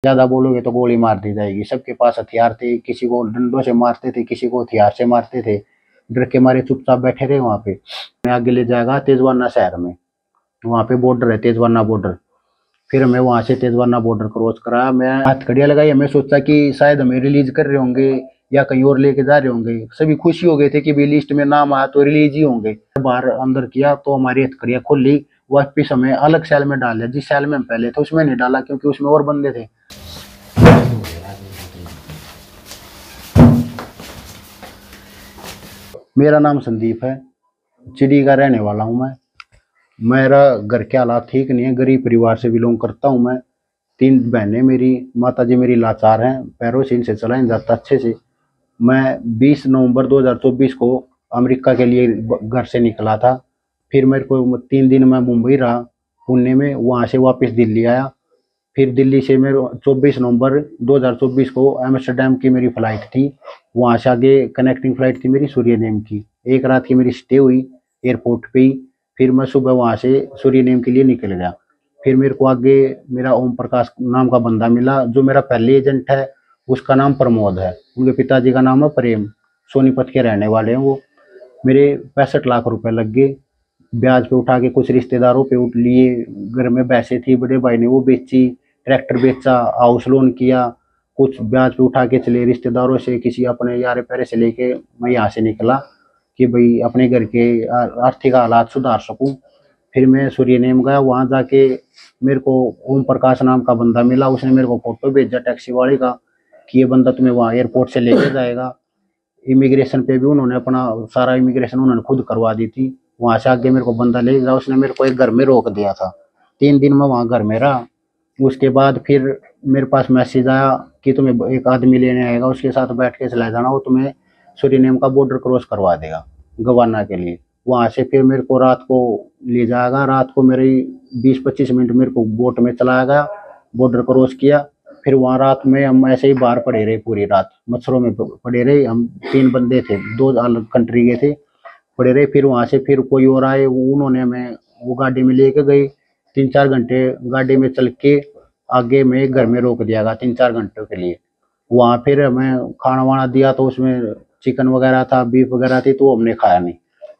ज़्यादा बोलोगे तो गोली मार दी जाएगी। सबके पास हथियार थे, किसी को डंडों से मारते थे, किसी को हथियार से मारते थे। डर के मारे चुपचाप बैठे रहे वहाँ पे। मैं आगे ले जाएगा तेजवाना शहर में, वहाँ पे बॉर्डर है, तेजवाना बॉर्डर। फिर हमें वहाँ से तेजवाना बॉर्डर क्रॉस करा। मैं हथकड़ियाँ लगाई, हमें सोचा कि शायद हमें रिलीज कर रहे होंगे या कहीं और लेके जा रहे होंगे। सभी खुशी हो गए थे कि भाई लिस्ट में नाम आया तो रिलीज ही होंगे। बाहर अंदर किया तो हमारी हथकड़ियाँ खोली, वापिस हमें अलग सेल में डाल दिया। जिस सेल में हम पहले थे उसमें नहीं डाला, क्योंकि उसमें और बंदे थे। मेरा नाम संदीप है, चिड़ी का रहने वाला हूँ मैं। मेरा घर के हालात ठीक नहीं है, गरीब परिवार से बिलोंग करता हूँ मैं। 3 बहनें मेरी, माता जी मेरी लाचार हैं, पैरों से इनसे चला नहीं जाता अच्छे से। मैं 20 नवंबर 2024 को अमेरिका के लिए घर से निकला था। फिर मेरे को 3 दिन मैं मुंबई रहा, पुणे में। वहाँ से वापस दिल्ली आया। फिर दिल्ली से मेरे 24 नवंबर 2024 को एम्स्टर्डम की मेरी फ्लाइट थी। वहाँ से आगे कनेक्टिंग फ्लाइट थी मेरी सूर्यनेम की। एक रात की मेरी स्टे हुई एयरपोर्ट पे ही। फिर मैं सुबह वहाँ से सूर्यनेम के लिए निकल गया। फिर मेरे को आगे मेरा ओम प्रकाश नाम का बंदा मिला, जो मेरा पहले एजेंट है। उसका नाम प्रमोद है, उनके पिताजी का नाम है प्रेम, सोनीपत के रहने वाले हैं वो। मेरे 65 लाख रुपए लग गए, ब्याज पे उठा के कुछ रिश्तेदारों पे उठ लिए। घर में भैंसें थी, बड़े भाई ने वो बेची, ट्रैक्टर बेचा, हाउस लोन किया। कुछ ब्याज पे उठा के चले रिश्तेदारों से, किसी अपने यार पैरे से लेके मैं यहाँ से निकला कि भाई अपने घर के आर्थिक हालात सुधार सकूं। फिर मैं सूर्यनेम गया, वहाँ जाके मेरे को ओम प्रकाश नाम का बंदा मिला। उसने मेरे को फोटो भेजा टैक्सी वाले का कि ये बंदा तुम्हें वहाँ एयरपोर्ट से लेके जाएगा। इमिग्रेशन पे भी उन्होंने अपना सारा इमिग्रेशन उन्होंने खुद करवा दी थी। वहाँ से आगे मेरे को बंदा ले गया, उसने मेरे को एक घर में रोक दिया था। 3 दिन मैं वहाँ घर में रहा। उसके बाद फिर मेरे पास मैसेज आया कि तुम्हें एक आदमी लेने आएगा, उसके साथ बैठ के चला जाना, वो तुम्हें सूरीनेम का बॉर्डर क्रॉस करवा देगा गवाना के लिए। वहाँ से फिर मेरे को रात को ले जाएगा। रात को मेरी 20-25 मिनट मेरे को बोट में चलाया गया, बॉर्डर क्रॉस किया। फिर वहाँ रात में हम ऐसे ही बाहर पड़े रहे, पूरी रात मच्छरों में पड़े रहे। हम 3 बंदे थे, 2 अलग कंट्री के थे, पड़े रहे। फिर वहाँ से फिर कोई और आए, उन्होंने हमें वो गाड़ी में लेके गए। 3-4 घंटे गाड़ी में चल के आगे में घर में रोक दिया गया 3-4 घंटों के लिए। वहाँ फिर हमें खाना वाना दिया तो उसमें चिकन वगैरह था, बीफ वगैरह थी, तो हमने खाया नहीं,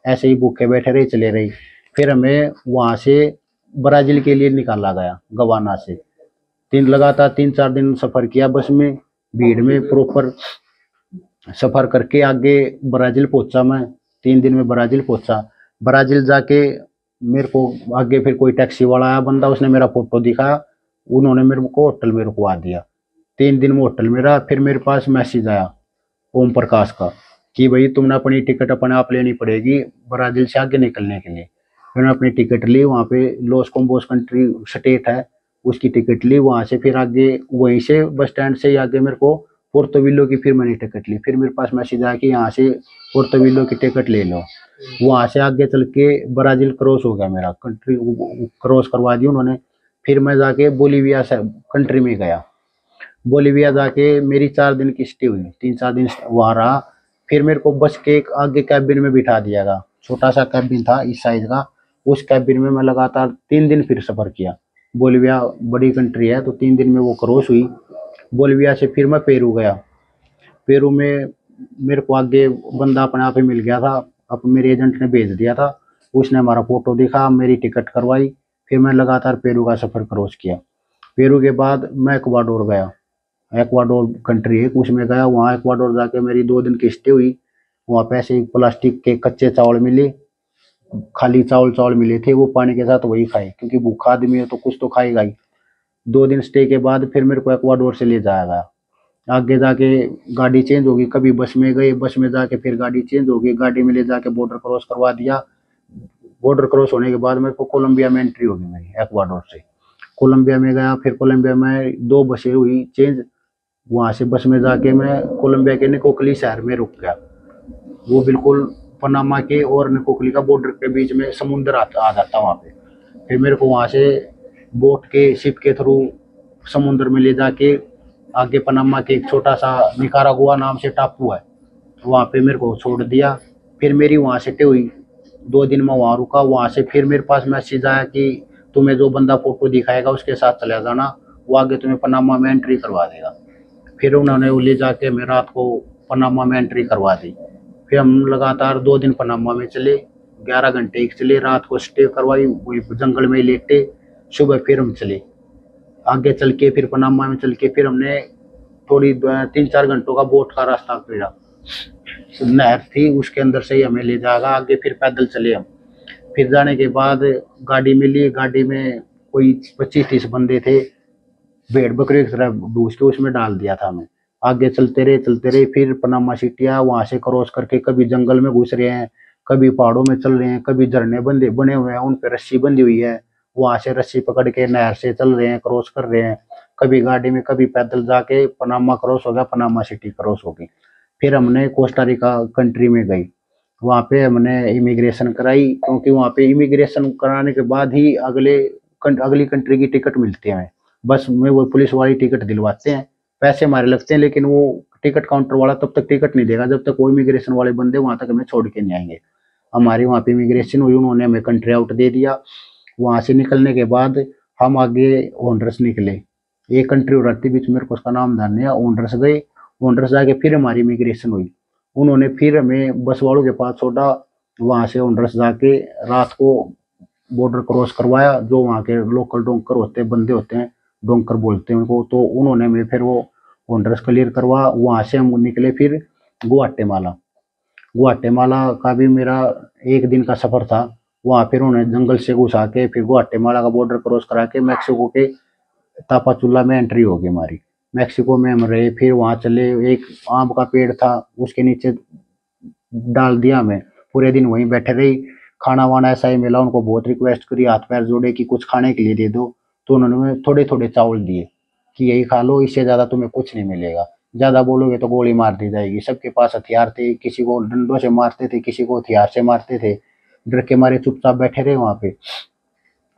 ऐसे ही भूखे बैठे रहे, चले रही। फिर हमें वहाँ से ब्राज़ील के लिए निकाला गया गवाना से। 3-4 दिन सफ़र किया बस में, भीड़ में प्रॉपर सफ़र करके आगे ब्राज़ील पहुंचा मैं। 3 दिन में ब्राज़ील पहुंचा। ब्राज़ील जाके मेरे को आगे फिर कोई टैक्सी वाला आया बंदा, उसने मेरा फोटो दिखाया, उन्होंने मेरे को होटल में रुकवा दिया। 3 दिन में होटल में रहा। फिर मेरे पास मैसेज आया ओम प्रकाश का कि भाई तुमने अपनी टिकट अपने आप लेनी पड़ेगी ब्राज़ील से आगे निकलने के लिए। मैंने अपनी टिकट ली, वहाँ पे लॉस कोम्बोस कंट्री स्टेट है, उसकी टिकट ली। वहाँ से फिर आगे वहीं से बस स्टैंड से ही आगे मेरे को पोर्टोविलो की फिर मैंने टिकट ली। फिर मेरे पास मैसेज आया कि यहाँ से पोर्टोविलो की टिकट ले लो। वहाँ से आगे चल के ब्राज़ील क्रॉस हो गया, मेरा कंट्री क्रॉस करवा दी उन्होंने। फिर मैं जाके बोलीविया से कंट्री में गया। बोलीविया जाके मेरी 4 दिन की स्टे हुई, 3-4 दिन वहाँ रहा। फिर मेरे को बस के एक आगे कैबिन में बिठा दिया गया, छोटा सा कैबिन था इस साइज का। उस कैबिन में मैं लगातार 3 दिन फिर सफ़र किया। बोलीविया बड़ी कंट्री है, तो 3 दिन में वो क्रॉस हुई। बोलीविया से फिर मैं पेरू गया। पेरू में मेरे को आगे बंदा अपने आप ही मिल गया था, अब मेरे एजेंट ने भेज दिया था। उसने हमारा फोटो दिखा, मेरी टिकट करवाई। फिर मैं लगातार पेरू का सफ़र क्रॉस किया। पेरू के बाद मैं इक्वाडोर गया। इक्वाडोर कंट्री है, उसमें गया। वहाँ इक्वाडोर जाके मेरी 2 दिन की स्टे हुई। वहाँ पे ऐसे प्लास्टिक के कच्चे चावल मिले, खाली चावल मिले थे, वो पानी के साथ वही खाए, क्योंकि भूखा आदमी है तो कुछ तो खाएगा ही। 2 दिन स्टे के बाद फिर मेरे को इक्वाडोर से ले जाया गया। आगे जाके गाड़ी चेंज होगी, कभी बस में गए, बस में जाके फिर गाड़ी चेंज होगी, गाड़ी में ले जाके बॉर्डर क्रॉस करवा दिया। बॉर्डर क्रॉस होने के बाद मेरे को कोलंबिया में एंट्री होगी मेरी इक्वाडोर से। कोलंबिया में गया, फिर कोलंबिया में 2 बसें हुई चेंज। वहाँ से बस में जाके मैं कोलंबिया के निकोकली शहर में रुक गया। वो बिल्कुल पनामा के और निकोकली का बॉर्डर के बीच में समुद्र आ जाता वहाँ पे। फिर मेरे को वहाँ से बोट के शिप के थ्रू समुद्र में ले जाके आगे पनामा के एक छोटा सा निकारागुआ नाम से टापू है, वहाँ पे मेरे को छोड़ दिया। फिर मेरी वहाँ सेटे हुई। 2 दिन मैं वहाँ रुका। वहाँ से फिर मेरे पास मैसेज आया कि तुम्हें जो बंदा फोटो दिखाएगा उसके साथ चला जाना, वो आगे तुम्हें पनामा में एंट्री करवा देगा। फिर उन्होंने वो ले जाके मैं रात को पनामा में एंट्री करवा दी। फिर हम लगातार 2 दिन पनामा में चले, 11 घंटे चले, रात को स्टे करवाई, वही जंगल में लेटे। सुबह फिर हम चले आगे चल के, फिर पनामा में चल के फिर हमने थोड़ी 3-4 घंटों का बोट का रास्ता पड़ा। नहर थी उसके अंदर से ही हमें ले जाएगा आगे। फिर पैदल चले हम। फिर जाने के बाद गाड़ी मिली, गाड़ी में कोई 25-30 बंदे थे, भेड़ बकरी की तरह भूस के उसमें डाल दिया था हमें। आगे चलते रहे, फिर पनामा सिटी आया, वहां से क्रॉस करके कभी जंगल में घुस रहे हैं, कभी पहाड़ों में चल रहे हैं, कभी झरने बंदे बने हुए हैं उन पर रस्सी बंधी हुई है, वहां से रस्सी पकड़ के नहर से चल रहे हैं, क्रॉस कर रहे हैं, कभी गाड़ी में कभी पैदल जाके पनामा क्रॉस हो गया, पनामा सिटी क्रॉस हो गई। फिर हमने कोस्टारिका कंट्री में गई, वहाँ पे हमने इमिग्रेशन कराई, क्योंकि वहाँ पे इमिग्रेशन कराने के बाद ही अगली कंट्री की टिकट मिलती है हमें। बस में वो पुलिस वाली टिकट दिलवाते हैं, पैसे हमारे लगते हैं, लेकिन वो टिकट काउंटर वाला तब तक टिकट नहीं देगा जब तक वो इमिग्रेशन वाले बंदे वहाँ तक हमें छोड़ के नहीं आएंगे। हमारी वहाँ पे इमिग्रेशन हुई, उन्होंने हमें कंट्री आउट दे दिया। वहाँ से निकलने के बाद हम आगे होंडरस निकले। एक कंट्री और रहती बीच, मेरे को उसका नाम ध्यान नहीं है। होंडरस गए, होंडरस जाके फिर हमारी इमिग्रेशन हुई, उन्होंने फिर हमें बस वालों के पास छोड़ा। वहाँ से होंडरस जाके रात को बॉर्डर क्रॉस करवाया, जो वहाँ के लोकल डोंकर होते हैं, बंदे होते हैं, डोंकर बोलते हैं उनको, तो उन्होंने हमें फिर वो होंडरस क्लियर करवा। वहाँ से हम निकले फिर गुआटेमाला। गुआटेमाला का भी मेरा 1 दिन का सफ़र था। वहाँ फिर उन्होंने जंगल से घुसा के फिर गुआटेमाला का बॉर्डर क्रॉस करा के मैक्सिको के तापाचुल्ला में एंट्री हो गई हमारी। मैक्सिको में हम रहे, फिर वहाँ चले, एक आम का पेड़ था उसके नीचे डाल दिया हमें, पूरे दिन वहीं बैठे रही। खाना वाना ऐसा ही मिला, उनको बहुत रिक्वेस्ट करी, हाथ पैर जोड़े कि कुछ खाने के लिए दे दो, तो उन्होंने थोड़े थोड़े चावल दिए कि यही खा लो, इससे ज़्यादा तुम्हें कुछ नहीं मिलेगा, ज़्यादा बोलोगे तो गोली मार दी जाएगी। सबके पास हथियार थे, किसी को डंडों से मारते थे, किसी को हथियार से मारते थे। डर के मारे चुपचाप बैठे रहे वहाँ पे।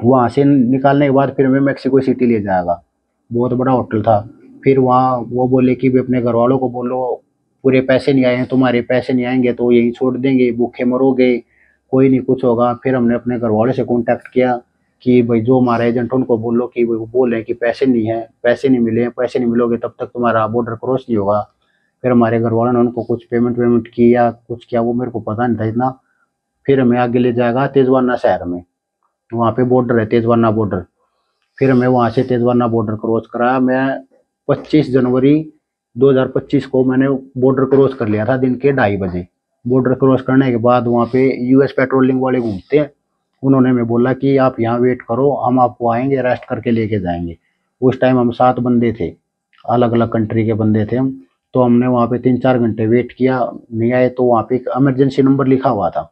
वहाँ से निकालने के बाद फिर हमें मेक्सिको सिटी ले जाएगा, बहुत बड़ा होटल था। फिर वहाँ वो बोले कि भी अपने घर वालों को बोलो, पूरे पैसे नहीं आए हैं तुम्हारे, पैसे नहीं आएंगे तो यहीं छोड़ देंगे, भूखे मरोगे, कोई नहीं कुछ होगा। फिर हमने अपने घर वालों से कांटेक्ट किया कि भाई जो हमारा एजेंट उनको बोलो कि वो बोल रहे हैं कि पैसे नहीं है, पैसे नहीं मिले, पैसे नहीं मिलोगे तब तक तुम्हारा बॉर्डर क्रॉस नहीं होगा। फिर हमारे घर वालों ने उनको कुछ पेमेंट वेमेंट किया, कुछ किया, वो मेरे को पता नहीं था इतना। फिर हमें आगे ले जाएगा तेजवाना शहर में, वहाँ पे बॉर्डर है तेजवाना बॉर्डर। फिर हमें वहाँ से तेजवाना बॉर्डर क्रॉस कराया। मैं 25 जनवरी 2025 को मैंने बॉर्डर क्रॉस कर लिया था दिन के 2:30 बजे। बॉर्डर क्रॉस करने के बाद वहाँ पे यूएस पेट्रोलिंग वाले घूमते हैं, उन्होंने हमें बोला कि आप यहाँ वेट करो, हम आपको आएंगे अरेस्ट करके लेके जाएंगे। उस टाइम हम 7 बंदे थे, अलग अलग कंट्री के बंदे थे हम। तो हमने वहाँ पे 3-4 घंटे वेट किया, नहीं आए तो वहाँ पे एक इमरजेंसी नंबर लिखा हुआ था,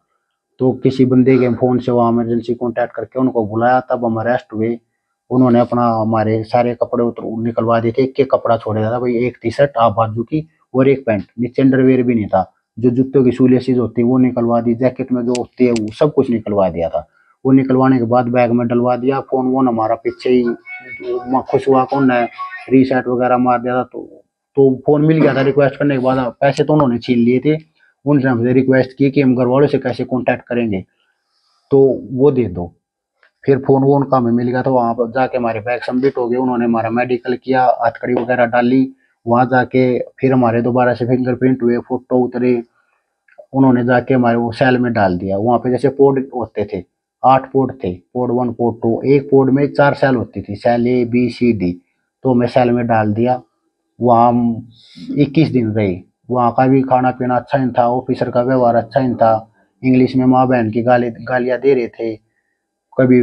तो किसी बंदे के फ़ोन से वहाँ इमरजेंसी कॉन्टैक्ट करके उनको बुलाया, तब हम अरेस्ट हुए। उन्होंने अपना हमारे सारे कपड़े निकलवा दिए थे, एक एक कपड़ा छोड़ा था भाई, एक टी शर्ट हाफ बाजू की और एक पैंट, नीचे अंडरवेयर भी नहीं था। जो जूतों की शूलेसीज होती है वो निकलवा दी, जैकेट में जो होती है वो सब कुछ निकलवा दिया था। वो निकलवाने के बाद बैग में डलवा दिया, फोन वोन हमारा पीछे ही खुश हुआ कौन है, रीसेट वगैरह मार दिया था। तो फोन मिल गया था। रिक्वेस्ट करने के बाद पैसे तो उन्होंने छीन लिए थे, उनसे हमसे रिक्वेस्ट की कि हम घर वालों से कैसे कांटेक्ट करेंगे, तो वो दे दो। फिर फ़ोन वोन का हमें मिल गया था, वहाँ पर जाके हमारे बैग सबमिट हो गए, उन्होंने हमारा मेडिकल किया, हथकड़ी वगैरह डाली। वहाँ जाके फिर हमारे दोबारा से फिंगरप्रिंट हुए, फ़ोटो उतरे, उन्होंने जाके हमारे वो सेल में डाल दिया। वहाँ पे जैसे पोड होते थे, 8 पोड थे, पोड 1 पोड 2, एक पोड में 4 सेल होती थी, cell A B C D, तो हमें सेल में डाल दिया। वहाँ हम 21 दिन रहे। वहाँ का भी खाना पीना अच्छा ही था, ऑफिसर का व्यवहार अच्छा ही था, इंग्लिश में माँ बहन की गालियाँ दे रहे थे, कभी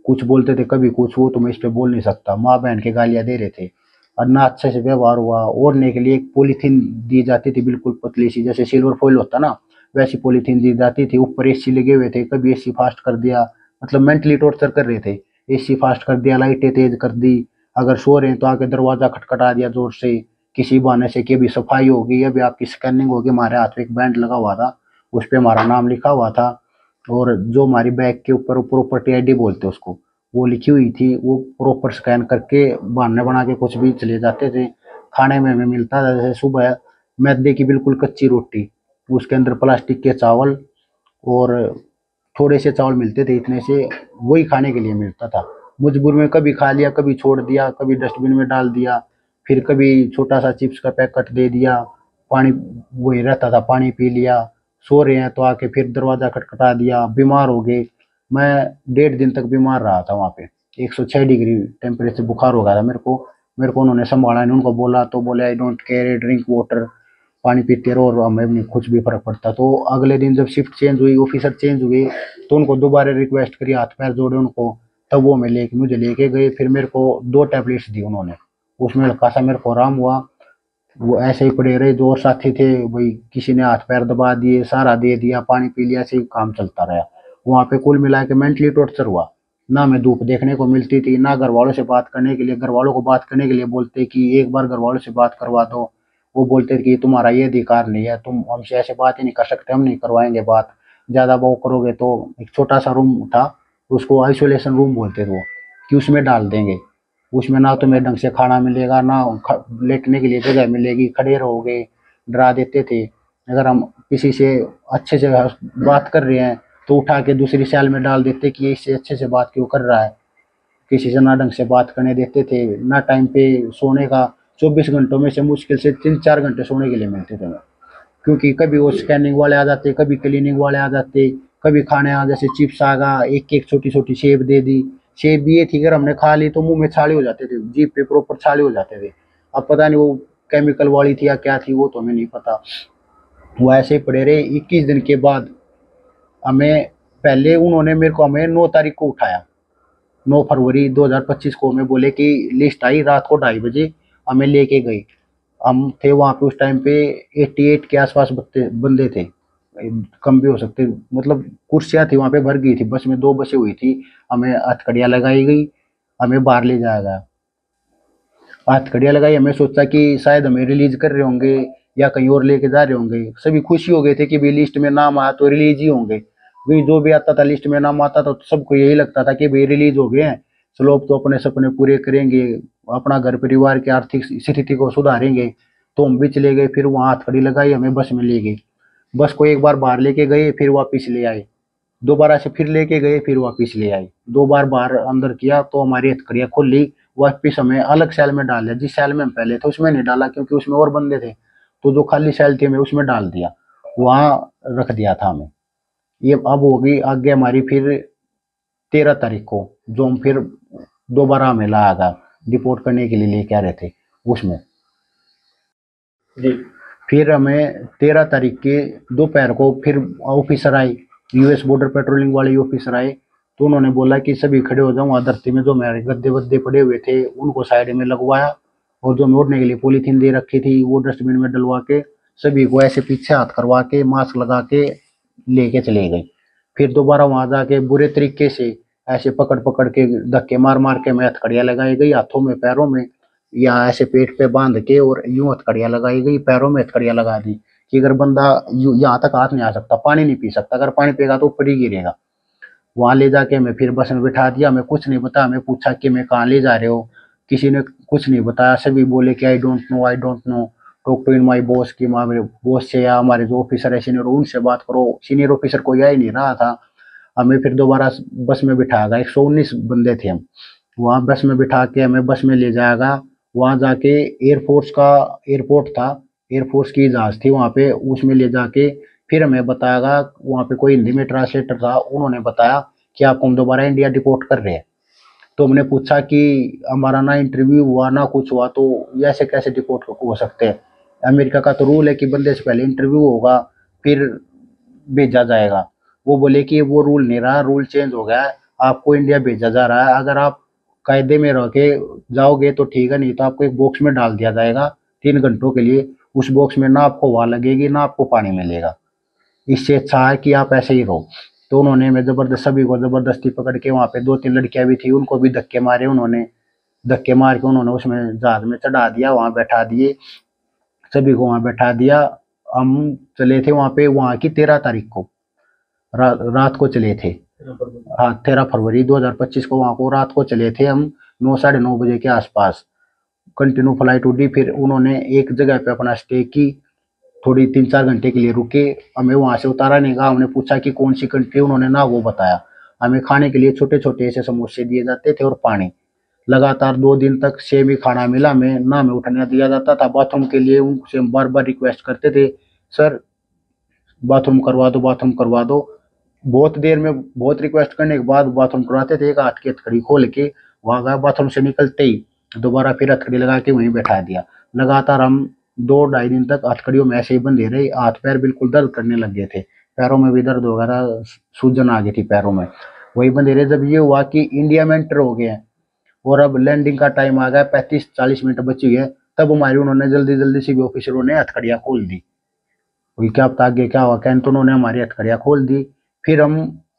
कुछ बोलते थे कभी कुछ, वो तो मैं इस पे बोल नहीं सकता, माँ बहन की गालियाँ दे रहे थे। और ना अच्छे से व्यवहार हुआ। ओढ़ने के लिए एक पॉलीथीन दी जाती थी, बिल्कुल पतली सी, जैसे सिल्वर फॉइल होता ना, वैसी पॉलीथीन दी जाती थी। ऊपर एसी लगे हुए थे, कभी एसी फास्ट कर दिया, मतलब मेंटली टॉर्चर कर रहे थे। एसी फास्ट कर दिया, लाइटें तेज कर दी, अगर सो रहे हैं तो आके दरवाजा खटखटा दिया जोर से, किसी बहाने से कि अभी सफाई होगी, अभी आपकी स्कैनिंग होगी। हमारे हाथ में एक बैंड लगा हुआ था, उस पर हमारा नाम लिखा हुआ था, और जो हमारी बैग के ऊपर प्रॉपर्टी आईडी बोलते उसको, वो लिखी हुई थी। वो प्रॉपर स्कैन करके बहाने बना के कुछ भी चले जाते थे। खाने में हमें मिलता था जैसे सुबह मैदे की बिल्कुल कच्ची रोटी, उसके अंदर प्लास्टिक के चावल और थोड़े से चावल मिलते थे, इतने से वही खाने के लिए मिलता था। मजबूर में कभी खा लिया, कभी छोड़ दिया, कभी डस्टबिन में डाल दिया, फिर कभी छोटा सा चिप्स का पैकेट दे दिया, पानी वही रहता था पानी पी लिया। सो रहे हैं तो आके फिर दरवाजा खटखटा दिया, बीमार हो गए। मैं 1.5 दिन तक बीमार रहा था वहाँ पे, 106 डिग्री टेम्परेचर बुखार हो गया था मेरे को उन्होंने संभाला नहीं, उनको बोला तो बोले I don't care, drink water, पानी पीते रहो और हमें नहीं कुछ भी फर्क पड़ता। तो अगले दिन जब शिफ्ट चेंज हुई, ऑफिसर चेंज हुए, तो उनको दोबारा रिक्वेस्ट करी, हाथ पैर जोड़े उनको, तब वो मुझे लेके गए। फिर मेरे को 2 टैबलेट्स दी उन्होंने, उसमें हल्का सा मेरे को आराम हुआ। वो ऐसे ही पड़े रहे, जो और साथी थे वही किसी ने हाथ पैर दबा दिए, सहारा दे दिया, पानी पी लिया, ऐसे ही काम चलता रहा। वहाँ पे कुल मिला के मेंटली टॉर्चर हुआ। ना मैं धूप देखने को मिलती थी, ना घर वालों से बात करने के लिए, घर वालों को बात करने के लिए बोलते कि एक बार घर वालों से बात करवा दो, वो बोलते थे कि तुम्हारा ये अधिकार नहीं है, तुम हमसे ऐसे बात ही नहीं कर सकते, हम नहीं करवाएंगे बात, ज़्यादा वो करोगे तो। एक छोटा सा रूम था, उसको आइसोलेशन रूम बोलते थे वो, कि उसमें डाल देंगे। उसमें ना तुम्हें ढंग से खाना मिलेगा, ना लेटने के लिए जगह मिलेगी, खड़े रहोगे, डरा देते थे। अगर हम किसी से अच्छे से बात कर रहे हैं तो उठा के दूसरी सेल में डाल देते कि ये इससे अच्छे से बात क्यों कर रहा है। किसी से ना ढंग से बात करने देते थे, ना टाइम पे सोने का। 24 घंटों में से मुश्किल से 3-4 घंटे सोने के लिए मिलते थे हमें, क्योंकि कभी वो स्कैनिंग वाले आ जाते, कभी क्लीनिंग वाले आ जाते, कभी खाने आ, जैसे चिप्स आ गया, एक एक छोटी छोटी सेब दे दी। सेब भी ये थी, अगर हमने खा ली तो मुंह में छाले हो जाते थे, जीभ पे प्रॉपर छाले हो जाते थे। अब पता नहीं वो केमिकल वाली थी या क्या थी, वो तो हमें नहीं पता। वो ऐसे ही पड़े रहे। 21 दिन के बाद हमें, पहले उन्होंने मेरे को हमें 9 तारीख को उठाया, 9 फरवरी 2025 को हमें बोले कि लिस्ट आई रात को 2:30 बजे, हमें लेके गई। हम थे वहाँ पे उस टाइम पे 88 के आसपास बंदे थे, कम भी हो सकते, मतलब कुर्सियाँ थी वहाँ पे भर गई थी। बस में 2 बसें हुई थी, हमें हथकड़ियाँ लगाई गई, हमें बाहर ले जाया गया। हथकड़ियाँ लगाई, हमें सोचा कि शायद हमें रिलीज कर रहे होंगे या कहीं और लेके जा रहे होंगे। सभी खुशी हो गए थे कि भाई लिस्ट में नाम आया तो रिलीज ही होंगे। भाई जो भी आता था लिस्ट में नाम आता था तो सबको यही लगता था कि भाई रिलीज हो गए हैं, चलो अब तो अपने सपने पूरे करेंगे, अपना घर परिवार की आर्थिक स्थिति को सुधारेंगे। तो हम भी चले गए, फिर वहाँ हथकड़ी लगाई, हमें बस में ले गई। बस को एक बार बाहर लेके गए, फिर वापिस ले आए, दोबारा से फिर लेके गए, फिर वापिस ले आए। 2 बार बाहर अंदर किया तो हमारी हथकड़ियाँ खुल ली। वापिस हमें अलग सेल में डाल दिया, जिस सेल में हम पहले थे उसमें नहीं डाला, क्योंकि उसमें और बंदे थे। तो जो खाली सेल थी हमें उसमें डाल दिया, वहाँ रख दिया था हमें। ये अब होगी आगे हमारी फिर 13 तारीख को, जो हम फिर दोबारा हमें लाया गया रिपोर्ट करने के लिए, लेके आ रहे थे उसमें जी। फिर हमें 13 तारीख के दोपहर को फिर ऑफिसर आए, यूएस बॉर्डर पेट्रोलिंग वाले ऑफिसर आए। तो उन्होंने बोला कि सभी खड़े हो जाओ। वहाँ धरती में जो मेरे गद्दे वद्दे पड़े हुए थे उनको साइड में लगवाया, और जो मोड़ने के लिए पॉलीथीन दे रखी थी वो डस्टबिन में डलवा के सभी को ऐसे पीछे हाथ करवा के मास्क लगा के लेके चले गए। फिर दोबारा वहां जाके बुरे तरीके से ऐसे पकड़ पकड़ के धक्के मार मार के हमें हथकड़ियाँ लगाई गई, हाथों में पैरों में, या ऐसे पेट पे बांध के और यूं हथकड़ियाँ लगाई गई, पैरों में हथकड़ियाँ लगा दी कि अगर बंदा यहाँ तक हाथ नहीं आ सकता, पानी नहीं पी सकता, अगर पानी पिएगा तो ऊपर ही गिरेगा। वहां ले जाके हमें फिर बस में बिठा दिया। हमें कुछ नहीं बताया, हमें पूछा कि मैं कहाँ ले जा रहे हो, किसी ने कुछ नहीं बताया। सभी बोले कि I don't know, I don't know, talk to in my boss, की हमारे बॉस से या हमारे जो ऑफिसर है सीनियर उनसे बात करो। सीनियर ऑफिसर कोई आ ही नहीं रहा था। हमें फिर दोबारा बस में बिठाया गया, 119 बंदे थे हम। वहाँ बस में बिठा के हमें बस में ले जाएगा। वहाँ जाके एयरफोर्स का एयरपोर्ट था, एयरफोर्स की जहाज थी वहाँ पे, उसमें ले जाके फिर हमें बताया। वहाँ पे कोई हिंदी में ट्रांसलेटर था, उन्होंने बताया कि आपको हम दोबारा इंडिया डिपोर्ट कर रहे हैं। तो हमने पूछा कि हमारा ना इंटरव्यू हुआ ना कुछ हुआ, तो ऐसे कैसे डिपोर्ट हो सकते हैं? अमेरिका का तो रूल है कि बंदे से पहले इंटरव्यू होगा फिर भेजा जाएगा। वो बोले कि वो रूल नहीं रहा, रूल चेंज हो गया है, आपको इंडिया भेजा जा रहा है। अगर आप कायदे में रह के जाओगे तो ठीक है, नहीं तो आपको एक बॉक्स में डाल दिया जाएगा 3 घंटों के लिए। उस बॉक्स में ना आपको हवा लगेगी ना आपको पानी मिलेगा, इससे अच्छा है कि आप ऐसे ही रहो। तो उन्होंने हमें जबरदस्त, सभी को जबरदस्ती पकड़ के, वहाँ पे 2-3 लड़कियां भी थी, उनको भी धक्के मारे उन्होंने, धक्के मार के उन्होंने उसमें जहाज में चढ़ा दिया, वहाँ बैठा दिए, सभी को वहाँ बैठा दिया। हम चले थे वहाँ पे, वहाँ की 13 तारीख को रात को चले थे। हाँ, 13 फरवरी 2025 को वहाँ को रात को चले थे हम, 9-9:30 बजे के आसपास। कंटिन्यू फ्लाइट उड़ी, फिर उन्होंने एक जगह पे अपना स्टे की, थोड़ी 3-4 घंटे के लिए रुके। हमें वहाँ से उतारा नहीं गया, हमने पूछा कि कौन सी कंट्री, उन्होंने ना वो बताया। हमें खाने के लिए छोटे छोटे ऐसे समोसे दिए जाते थे और पानी। लगातार 2 दिन तक सेम ही खाना मिला, मैं ना हमें उठने दिया जाता था। बाथरूम के लिए उनसे बार बार रिक्वेस्ट करते थे, सर बाथरूम करवा दो, बाथरूम करवा दो। बहुत देर में बहुत रिक्वेस्ट करने के बाद बाथरूम करवाते थे। एक हाथ की हथकड़ी खोल के वहां गया, बाथरूम से निकलते ही दोबारा फिर हथकड़ी लगा के वहीं बैठा दिया। लगातार हम 2 ढाई दिन तक हथकड़ियों में ऐसे ही बंधे रहे। हाथ पैर बिल्कुल दर्द करने लग गए थे, पैरों में भी दर्द हो गया था, सूजन आ गई थी पैरों में। वही बंधे रहे। जब ये हुआ कि इंडिया में एंटर हो गए हैं और अब लैंडिंग का टाइम आ गया, 35-40 मिनट बची हुई है, तब हमारी उन्होंने जल्दी जल्दी से भी ऑफिसरों ने हथकड़ियां खोल दी। वही क्या पता आगे क्या हुआ, क्या तो उन्होंने हमारी हथकड़ियां खोल दी। फिर हम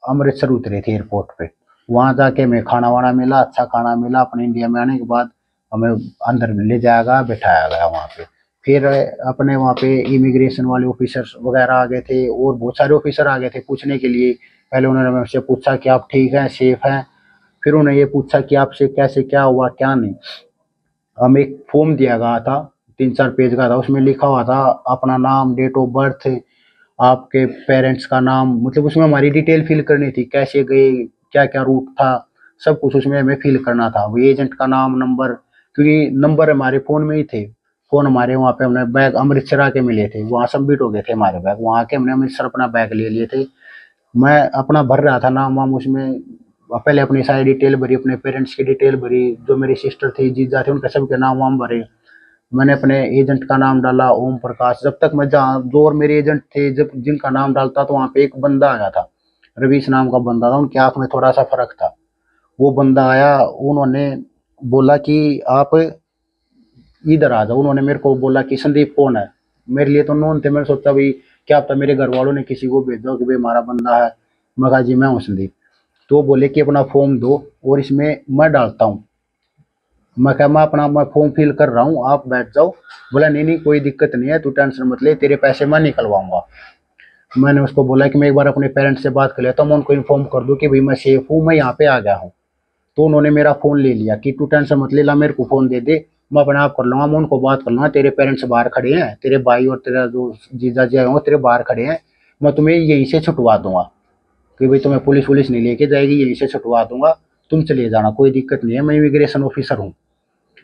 अमृतसर उतरे थे एयरपोर्ट पे। वहां जाके हमें खाना वाना मिला, अच्छा खाना मिला। अपने इंडिया में आने के बाद हमें अंदर ले जाया गया, बैठाया गया वहां पे। फिर अपने वहां पे इमिग्रेशन वाले ऑफिसर्स वगैरह आ गए थे और बहुत सारे ऑफिसर आ गए थे पूछने के लिए। पहले उन्होंने हमसे पूछा कि आप ठीक हैं, सेफ हैं। फिर उन्होंने ये पूछा कि आपसे कैसे क्या हुआ क्या नहीं। हमें एक फॉर्म दिया गया था, 3-4 पेज का था। उसमें लिखा हुआ था अपना नाम, डेट ऑफ बर्थ, आपके पेरेंट्स का नाम, मतलब उसमें हमारी डिटेल फिल करनी थी, कैसे गए, क्या क्या रूट था, सब कुछ उसमें हमें फिल करना था। वो एजेंट का नाम, नंबर, क्योंकि नंबर हमारे फ़ोन में ही थे। फ़ोन हमारे वहाँ पे हमने बैग अमृतसर आके मिले थे, वहाँ सबमिट हो गए थे हमारे बैग। वहाँ आके हमने अमृतसर अपना बैग ले लिए थे। मैं अपना भर रहा था नाम वाम उसमें। पहले अपनी सारी डिटेल भरी, अपने पेरेंट्स की डिटेल भरी, जो मेरी सिस्टर थी, जीजा थे, उनके सबके नाम वाम भरे। मैंने अपने एजेंट का नाम डाला, ओम प्रकाश। जब तक मैं जहाँ जो और मेरे एजेंट थे, जब जिनका नाम डालता तो वहाँ पे एक बंदा आया था, रवीश नाम का बंदा था। उनकी आंख में थोड़ा सा फर्क था। वो बंदा आया, उन्होंने बोला कि आप इधर आ जाओ। उन्होंने मेरे को बोला कि संदीप कौन है। मेरे लिए तो नोन थे। मैंने सोचा भाई क्या पता मेरे घर वालों ने किसी को भेज दो कि भाई हमारा बंदा है। मैं कहा जी मैं हूँ संदीप। तो बोले कि अपना फॉर्म दो और इसमें मैं डालता हूँ। मैं कहा मैं फॉर्म फिल कर रहा हूँ, आप बैठ जाओ। बोला नहीं नहीं कोई दिक्कत नहीं है, तू टेंशन मत ले, तेरे पैसे मैं निकलवाऊंगा। मैंने उसको बोला कि मैं एक बार अपने पेरेंट्स से बात कर लेता हूँ, मैं उनको इन्फॉर्म कर दूँ कि भाई मैं सेफ हूँ, मैं यहाँ पे आ गया हूँ। तो उन्होंने मेरा फ़ोन ले लिया कि तू टेंशन मत ले, ला मेरे को फ़ोन दे दे, मैं अपने आप कर लूँगा, मैं उनको बात कर लूँगा। तेरे पेरेंट्स बाहर खड़े हैं, तेरे भाई और तेरा जो जीजा जी आए होंगे तेरे बाहर खड़े हैं, मैं तुम्हें यहीं से छुटवा दूंगा कि भाई तुम्हें पुलिस वुलिस नहीं लेके जाएगी, यहीं से छुटवा दूंगा, तुम चले जाना, कोई दिक्कत नहीं है, मैं इमिग्रेशन ऑफिसर हूँ।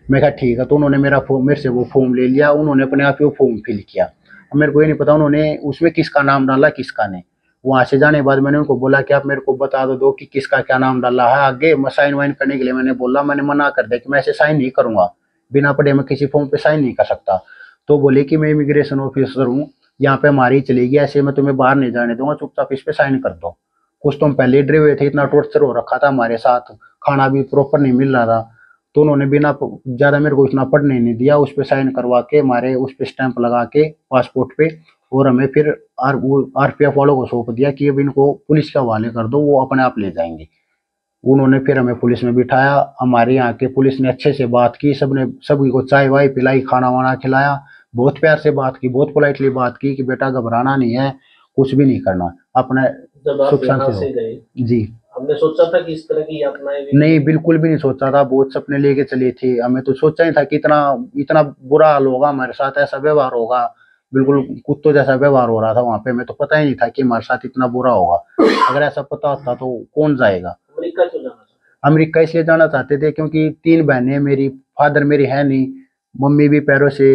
मैं कहा ठीक है। तो उन्होंने मेरे से वो फॉर्म ले लिया। उन्होंने अपने आप ही वो फॉर्म फिल किया। अब मेरे को ये नहीं पता उन्होंने उसमें किसका नाम डाला किसका नहीं। वहां से जाने के बाद मैंने उनको बोला कि आप मेरे को बता दो कि किसका क्या नाम डाला है। आगे मैं साइन वाइन करने के लिए मैंने बोला, मैंने मना कर दिया कि मैं ऐसे साइन नहीं करूंगा, बिना पढ़े मैं किसी फॉर्म पे साइन नहीं कर सकता। तो बोले कि मैं इमिग्रेशन ऑफिसर हूँ, यहाँ पे हमारी चलेगी, ऐसे मैं तुम्हें बाहर नहीं जाने दूंगा, चुपचाप इस पे साइन कर दो। कुछ तुम पहले ही डरे हुए थे, इतना टॉर्चर हो रखा था हमारे साथ, खाना भी प्रॉपर नहीं मिल रहा था। तो उन्होंने बिना ज़्यादा मेरे को इतना पढ़ने नहीं दिया, उस पे साइन करवा के हमारे उस पे स्टैंप लगा के पासपोर्ट पे, और हमें फिर आरपीएफ वालों को सौंप दिया कि अब इनको पुलिस के हवाले कर दो, वो अपने आप ले जाएंगे। उन्होंने फिर हमें पुलिस में बिठाया। हमारे यहाँ के पुलिस ने अच्छे से बात की, सबने सभी को चाय वाय पिलाई, खाना वाना खिलाया, बहुत प्यार से बात की, बहुत पोलाइटली बात की कि बेटा घबराना नहीं है, कुछ भी नहीं करना, अपने जब आप सुख यहाँ शांति से रहो। गए, जी हमने सोचा था कि इस तरह की यातनाएं भी नहीं, बिल्कुल भी नहीं सोचा था। बहुत सपने लेके चले थे। हमें तो सोचा ही था कि इतना इतना बुरा हाल होगा हमारे साथ, ऐसा व्यवहार होगा, बिल्कुल कुत्तों जैसा व्यवहार हो रहा था वहाँ पे। हमें तो पता ही नहीं था कि हमारे साथ इतना बुरा होगा। अगर ऐसा पता होता तो कौन जाएगा। अमेरिका क्यों जाना चाहते अमेरिका इसलिए जाना चाहते थे क्योंकि 3 बहनें मेरी, फादर मेरे है नहीं, मम्मी भी पैरों से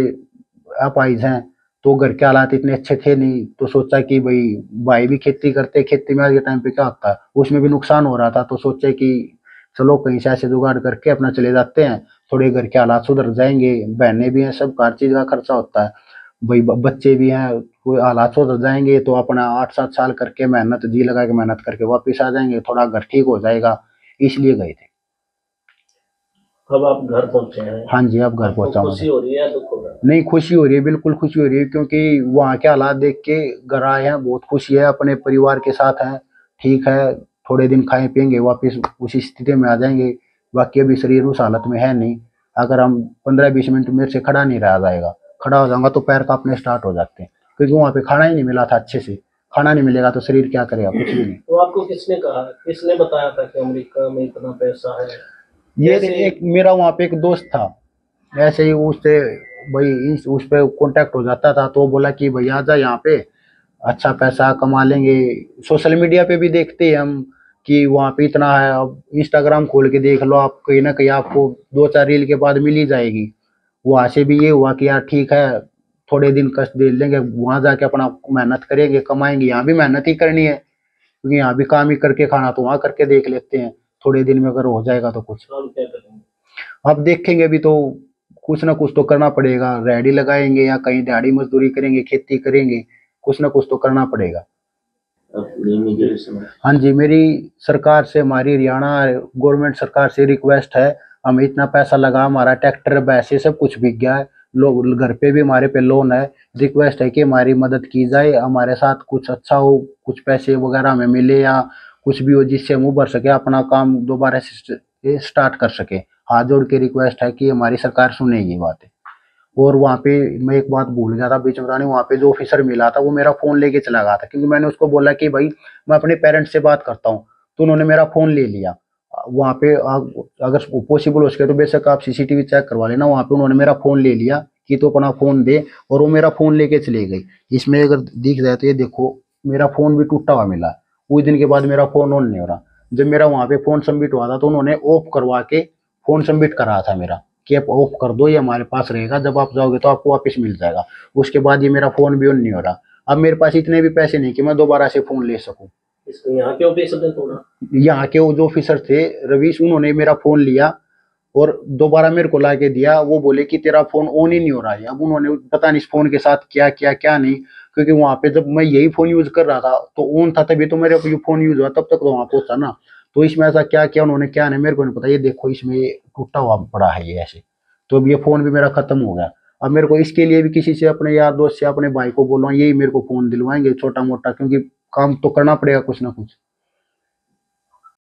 अपाहिज हैं, तो घर के हालात इतने अच्छे थे नहीं। तो सोचा कि भाई भाई भी खेती करते, खेती में आज के टाइम पे क्या होता है, उसमें भी नुकसान हो रहा था। तो सोचे कि चलो कहीं से ऐसे जुगाड़ करके अपना चले जाते हैं, थोड़े घर के हालात सुधर जाएंगे, बहनें भी हैं, सब हर चीज़ का खर्चा होता है, भाई बच्चे भी हैं, कोई हालात सुधर जाएंगे तो अपना 8-7 साल करके मेहनत, जी लगा के मेहनत करके वापिस आ जाएंगे, थोड़ा घर ठीक हो जाएगा, इसलिए गए थे। अब आप घर पहुंचे हैं, हाँ जी, अब घर आपको पहुंचा मैं। खुशी हो रही है या दुख हो रहा है? नहीं, खुशी हो रही है, बिल्कुल खुशी हो रही है, क्योंकि वहाँ के हालात देख के घर आए हैं, बहुत खुशी है, अपने परिवार के साथ हैं, ठीक है, थोड़े दिन खाएं पिएंगे वापस उसी स्थिति में आ जाएंगे। बाकी अभी शरीर उस हालत में है नहीं। अगर हम 15-20 मिनट मेरे से खड़ा नहीं रहा जाएगा, खड़ा हो जाऊंगा तो पैर कांपने स्टार्ट हो जाते हैं, क्योंकि वहाँ पे खाना ही नहीं मिला था अच्छे से। खाना नहीं मिलेगा तो शरीर क्या करेगा, कुछ भी नहीं। तो आपको किसने कहा, किसने बताया था कि अमेरिका में इतना पैसा है? ये कैसे? एक मेरा वहाँ पे एक दोस्त था, ऐसे ही उससे भाई उस पे कांटेक्ट हो जाता था, तो वो बोला कि भैया आ जा यहाँ पे, अच्छा पैसा कमा लेंगे। सोशल मीडिया पे भी देखते हैं हम कि वहाँ पे इतना है। अब इंस्टाग्राम खोल के देख लो आप, कहीं ना कहीं आपको 2-4 रील के बाद मिल ही जाएगी। वहाँ से भी ये हुआ कि यार ठीक है, थोड़े दिन कष्ट दे लेंगे, वहाँ जाके अपना मेहनत करेंगे, कमाएंगे। यहाँ भी मेहनत ही करनी है, क्योंकि यहाँ भी काम ही करके खाना, तो वहाँ करके देख लेते हैं, थोड़े दिन में अगर हो जाएगा तो कुछ। हम क्या करेंगे? अब देखेंगे, अभी तो कुछ ना कुछ तो करना पड़ेगा, रेहड़ी लगाएंगे या कहीं दिहाड़ी मजदूरी करेंगे, खेती करेंगे, कुछ ना कुछ तो करना पड़ेगा। हाँ जी, मेरी सरकार से, हमारी हरियाणा गवर्नमेंट सरकार से रिक्वेस्ट है, हमें इतना पैसा लगा, हमारा ट्रैक्टर वैसे सब कुछ बिक गया है, लोग घर पे भी हमारे पे लोन है। रिक्वेस्ट है कि हमारी मदद की जाए, हमारे साथ कुछ अच्छा हो, कुछ पैसे वगैरह हमें मिले या कुछ भी हो जिससे हम उभर सके, अपना काम दोबारा से स्टार्ट कर सके। हाथ जोड़ के रिक्वेस्ट है कि हमारी सरकार सुनेगी बात है। और वहाँ पे मैं एक बात भूल गया था बीच में बताने, वहाँ पे जो ऑफिसर मिला था वो मेरा फ़ोन लेके चला गया था, क्योंकि मैंने उसको बोला कि भाई मैं अपने पेरेंट्स से बात करता हूँ, तो उन्होंने मेरा फ़ोन ले लिया। वहाँ पे अगर पॉसिबल हो सके तो बेशक आप सीसीटीवी चेक करवा लेना, वहाँ पे उन्होंने मेरा फ़ोन ले लिया कि तो अपना फ़ोन दे, और वो मेरा फ़ोन लेके चले गई। इसमें अगर दिख जाए तो ये देखो, मेरा फ़ोन भी टूटा हुआ मिला। कुछ दिन के बाद मेरा फ़ोन ऑन नहीं हो रहा। जब मेरा वहाँ पे फ़ोन सबमिट हुआ था तो उन्होंने ऑफ करवा के फ़ोन सबमिट करा था मेरा, कि आप ऑफ कर दो, ये हमारे पास रहेगा, जब आप जाओगे तो आपको वापस मिल जाएगा। उसके बाद ये मेरा फ़ोन भी ऑन नहीं हो रहा। अब मेरे पास इतने भी पैसे नहीं कि मैं दोबारा से फ़ोन ले सकूँ। इसको यहाँ के ऑफिसर ने तोड़ा? यहाँ के वो जो ऑफिसर थे रवीश, उन्होंने मेरा फ़ोन लिया और दोबारा मेरे को ला के दिया। वो बोले कि तेरा फ़ोन ऑन ही नहीं हो रहा है। अब उन्होंने पता नहीं इस फ़ोन के साथ क्या किया क्या नहीं, क्योंकि वहाँ पे जब मैं यही फ़ोन यूज़ कर रहा था तो ऑन था, तभी तो मेरे फ़ोन यूज़ हुआ, तब तक तो वहाँ पहुँचा ना। तो इसमें ऐसा क्या किया उन्होंने, क्या नहीं, मेरे को नहीं पता। ये देखो, इसमें ये टूटा हुआ पड़ा है ये ऐसे। तो अब ये फ़ोन भी मेरा ख़त्म हो गया। अब मेरे को इसके लिए भी किसी से, अपने यार दोस्त से, अपने भाई को बोलना, यही मेरे को फ़ोन दिलवाएंगे छोटा मोटा, क्योंकि काम तो करना पड़ेगा कुछ ना कुछ।